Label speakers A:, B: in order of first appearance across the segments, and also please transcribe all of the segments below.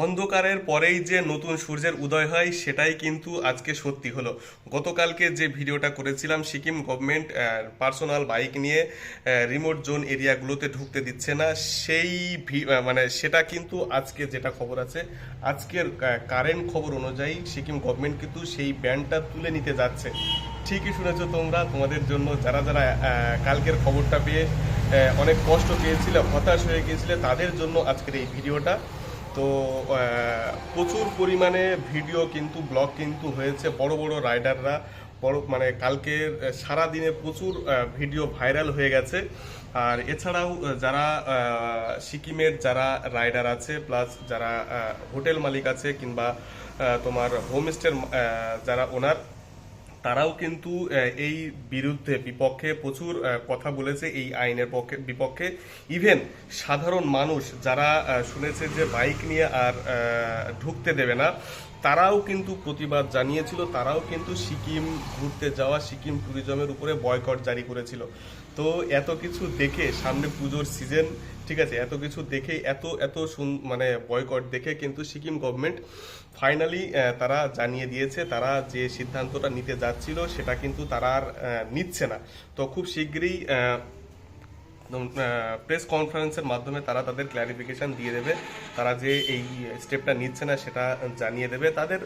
A: অন্ধকারের পরেই যে নতুন সূর্যের উদয় হয় সেটাই কিন্তু আজকে সত্যি হলো। গতকালকে যে ভিডিওটা করেছিলাম, সিকিম গভর্নমেন্ট পার্সোনাল বাইক নিয়ে রিমোট জোন এরিয়াগুলোতে ঢুকতে দিচ্ছে না, সেই মানে সেটা কিন্তু আজকে যেটা খবর আছে, আজকের কারেন্ট খবর অনুযায়ী সিকিম গভর্নমেন্ট কিন্তু সেই ব্যানটা তুলে নিতে যাচ্ছে। ঠিকই শুনেছো তোমরা। তোমাদের জন্য যারা যারা কালকের খবরটা পেয়ে অনেক কষ্ট পেয়েছিলে, হতাশ হয়ে গিয়েছিলে, তাদের জন্য আজকের এই ভিডিওটা। তো প্রচুর পরিমাণে ভিডিও কিন্তু ব্লগ কিন্তু হয়েছে, বড় বড় রাইডাররা বড় মানে কালকে সারা দিনে প্রচুর ভিডিও ভাইরাল হয়ে গেছে। আর এছাড়াও যারা সিকিমের যারা রাইডার আছে, প্লাস যারা হোটেল মালিক আছে, কিংবা তোমার হোমস্টের যারা ওনার, তারাও কিন্তু এই বিপক্ষে প্রচুর কথা বলেছে, এই আইনের বিপক্ষে। ইভেন সাধারণ মানুষ যারা শুনেছে যে বাইক নিয়ে আর ঢুকতে দেবে না, তারাও কিন্তু প্রতিবাদ জানিয়েছিল, তারাও কিন্তু সিকিম ঘুরতে যাওয়া, সিকিম ট্যুরিজমের উপরে বয়কট জারি করেছিল। তো এত কিছু দেখে, সামনে পুজোর সিজন, ঠিক আছে, এত কিছু দেখে, এত এত মানে বয়কট দেখে কিন্তু সিকিম গভর্নমেন্ট ফাইনালি তারা জানিয়ে দিয়েছে তারা যে সিদ্ধান্তটা নিতে যাচ্ছিল সেটা কিন্তু তারা আর নিচ্ছে না। তো খুব শীঘ্রই প্রেস কনফারেন্সের মাধ্যমে তারা তাদের ক্ল্যারিফিকেশন দিয়ে দেবে, তারা যে এই স্টেপটা নিচ্ছে না সেটা জানিয়ে দেবে। তাদের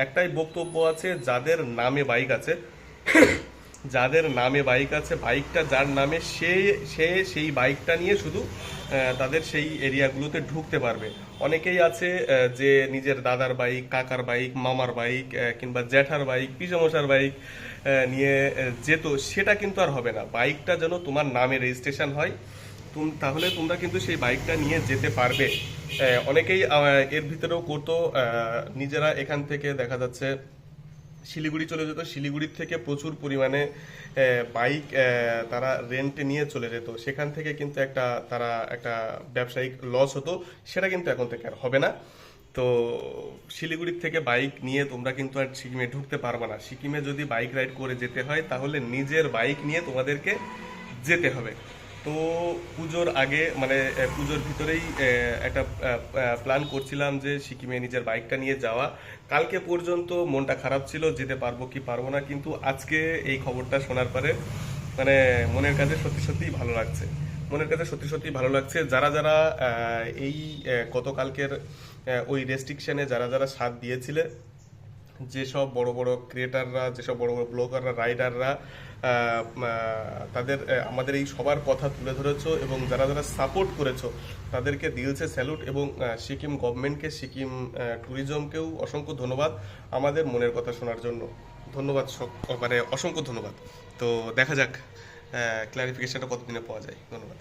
A: একটাই বক্তব্য আছে, যাদের নামে বাইক আছে, যাদের নামে বাইক আছে, বাইকটা যার নামে সে সে সেই বাইকটা নিয়ে শুধু তাদের সেই এরিয়াগুলোতে ঢুকতে পারবে। অনেকেই আছে যে নিজের দাদার বাইক, কাকার বাইক, মামার বাইক, কিংবা জ্যাঠার বাইক, পিসমশার বাইক নিয়ে যেত, সেটা কিন্তু আর হবে না। বাইকটা যেন তোমার নামে রেজিস্ট্রেশন হয়, তাহলে তোমরা কিন্তু সেই বাইকটা নিয়ে যেতে পারবে। অনেকেই এর ভিতরেও করতো, নিজেরা এখান থেকে দেখা যাচ্ছে শিলিগুড়ি চলে যেত, শিলিগুড়ির থেকে প্রচুর পরিমাণে বাইক তারা রেন্টে নিয়ে চলে যেত, সেখান থেকে কিন্তু তারা একটা ব্যবসায়িক লস হতো, সেটা কিন্তু এখন থেকে আর হবে না। তো শিলিগুড়ির থেকে বাইক নিয়ে তোমরা কিন্তু আর সিকিমে ঢুকতে পারবে না। সিকিমে যদি বাইক রাইড করে যেতে হয় তাহলে নিজের বাইক নিয়ে তোমাদেরকে যেতে হবে। তো পুজোর আগে মানে পুজোর ভিতরেই একটা প্ল্যান করছিলাম যে সিকিমে নিজের বাইকটা নিয়ে যাওয়া। কালকে পর্যন্ত মনটা খারাপ ছিল, যেতে পারবো কি পারবো না, কিন্তু আজকে এই খবরটা শোনার পরে মানে মনের কাছে সত্যি সত্যিই ভালো লাগছে। মনের কাছে সত্যি সত্যি ভালো লাগছে। যারা যারা এই গতকালকের ওই রেস্ট্রিকশনে যারা যারা সাথ দিয়েছিলে, যেসব বড় বড় ক্রিয়েটাররা, যেসব বড় বড় ব্লগাররা, রাইডাররা, তাদের আমাদের এই সবার কথা তুলে ধরেছো, এবং যারা যারা সাপোর্ট করেছো তাদেরকে দিয়েছে স্যালুট, এবং সিকিম গভর্নমেন্টকে, সিকিম ট্যুরিজমকেও অসংখ্য ধন্যবাদ আমাদের মনের কথা শোনার জন্য। ধন্যবাদ, মানে অসংখ্য ধন্যবাদ। তো দেখা যাক ক্লারিফিকেশনটা কতদিনে পাওয়া যায়। ধন্যবাদ।